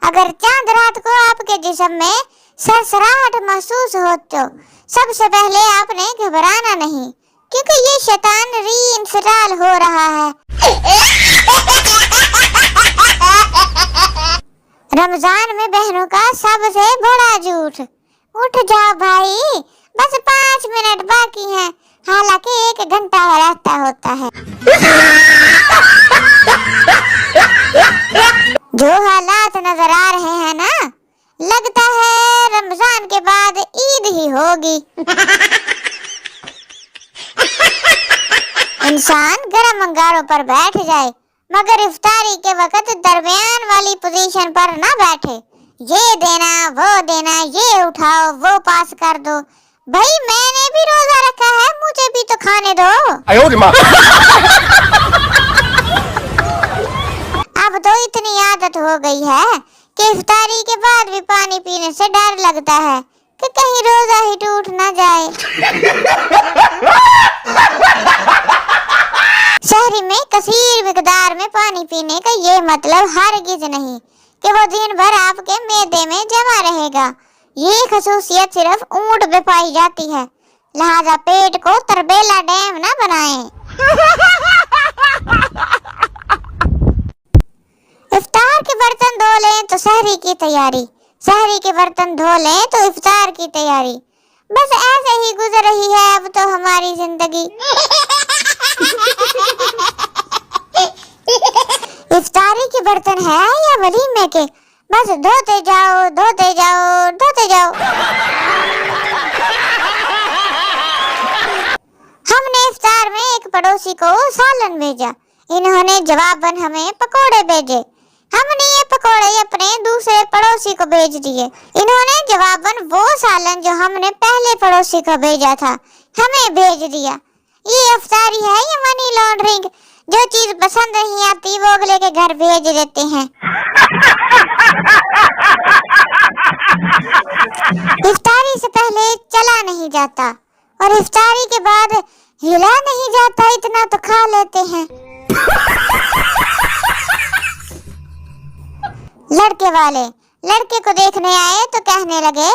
अगर चांद रात को आपके जिस्म में सरसराहट महसूस हो तो सबसे पहले आपने घबराना नहीं, क्योंकि ये शैतान रीइंस्टॉल हो रहा है। रमजान में बहनों का सबसे बड़ा झूठ। उठ जाओ भाई, बस 5 मिनट बाकी हैं, हालांकि 1 घंटा रहता होता है। जो हालात नजर आ रहे हैं ना, लगता है रमजान के बाद ईद ही होगी। इंसान गरम अंगारों पर बैठ जाए, मगर इफ्तारी के वक्त दरमियान वाली पोजीशन पर ना बैठे। ये देना, वो देना, ये उठाओ, वो पास कर दो। भाई मैंने भी रोजा रखा है, मुझे भी तो खाने दो। अब तो इतनी आदत हो गई है कि इफ्तारी के बाद भी पानी पीने से डर लगता है कि कहीं रोजा ही टूट ना जाए। शहरी में कसीर मिकदार में पानी पीने का ये मतलब हरगिज नहीं कि वो दिन भर आपके मैदे में जमा रहेगा। ये खसूसियत सिर्फ ऊंट में पाई जाती है, लिहाजा पेट को तरबेला डैम ना बनाएं। इफ्तार के बर्तन धो लें तो सहरी की तैयारी, सहरी के बर्तन धो लें तो इफ्तार की तैयारी। बस ऐसे ही गुजर रही है अब तो हमारी जिंदगी। इफ्तारी के बर्तन है या वलीमे के, बस धोते जाओ, धोते जाओ, धोते जाओ। हमने इफ्तार में एक पड़ोसी को सालन भेजा, इन्होंने जवाबन हमें पकोड़े भेजे। हमने ये पकोड़े अपने दूसरे पड़ोसी को भेज दिए, इन्होंने जवाबन वो सालन जो हमने पहले पड़ोसी को भेजा था हमें भेज दिया। ये इफ्तारी है या मनी लॉन्ड्रिंग? जो चीज पसंद नहीं आती वो अगले के घर भेज देते हैं। इफ्तारी से पहले चला नहीं जाता और इफ्तारी के बाद हिला नहीं जाता, इतना तो खा लेते हैं। लड़के वाले लड़के को देखने आए तो कहने लगे,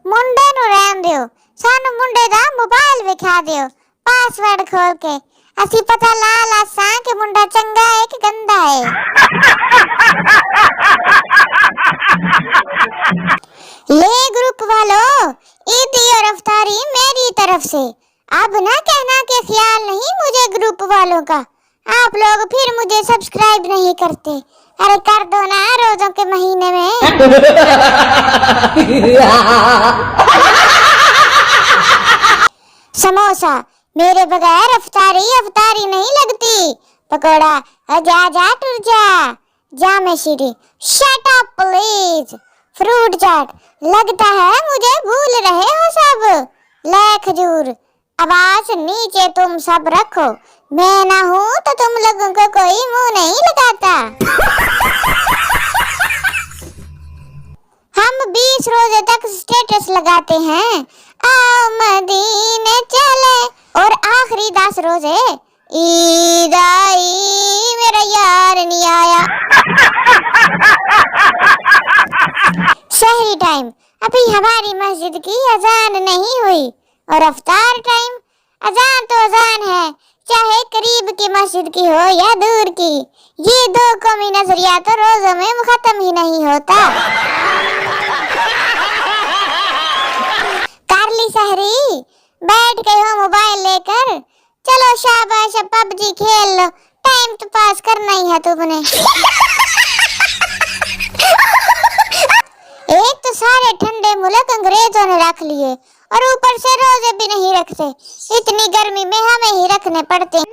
मुंडे नु रहन दियो, सानू मुंडे दा मोबाइल विखा दियो पासवर्ड खोल के, असी पता ला लासा कि मुंडा चंगा है कि गंदा है। ले ग्रुप वालों, ईदी और इफ्तारी मेरी तरफ से। अब ना कहना कि ख्याल नहीं मुझे ग्रुप वालों का, आप लोग फिर मुझे सब्सक्राइब नहीं करते। अरे कर दो ना रोजों के महीने में। समोसा मेरे बगैर अफ्तारी नहीं लगती। पकोड़ा जा जा टुर जा, जामे शीरी शट अप प्लीज। फ्रूट चाट लगता है मुझे भूल रहे हो सब। ले खजूर, आवाज नीचे तुम सब रखो, मैं ना हूँ तो तुम लोगों को कोई मुंह नहीं लगाता। हम 20 रोजे तक स्टेटस लगाते हैं, आओ मदीने चले, और आखिरी 10 रोजे ईद आई मेरा यार नहीं आया। शहरी टाइम अभी हमारी मस्जिद की अजान नहीं हुई, और अफ्तार टाइम अजान तो अजान है, चाहे करीब की मस्जिद की हो या दूर की। ये 2 कौमी नजरिया तो रोजों में खत्म ही नहीं होता। कारली सहरी बैठ गए हो मोबाइल लेकर, चलो शाबाश पबजी खेल लो, टाइम तो पास करना ही है तुमने। एक तो सारे ठंडे मुल्क अंग्रेजों ने रख लिए और ऊपर से रोजे भी नहीं रखते, इतनी गर्मी में हमें ही रखने पड़ते हैं।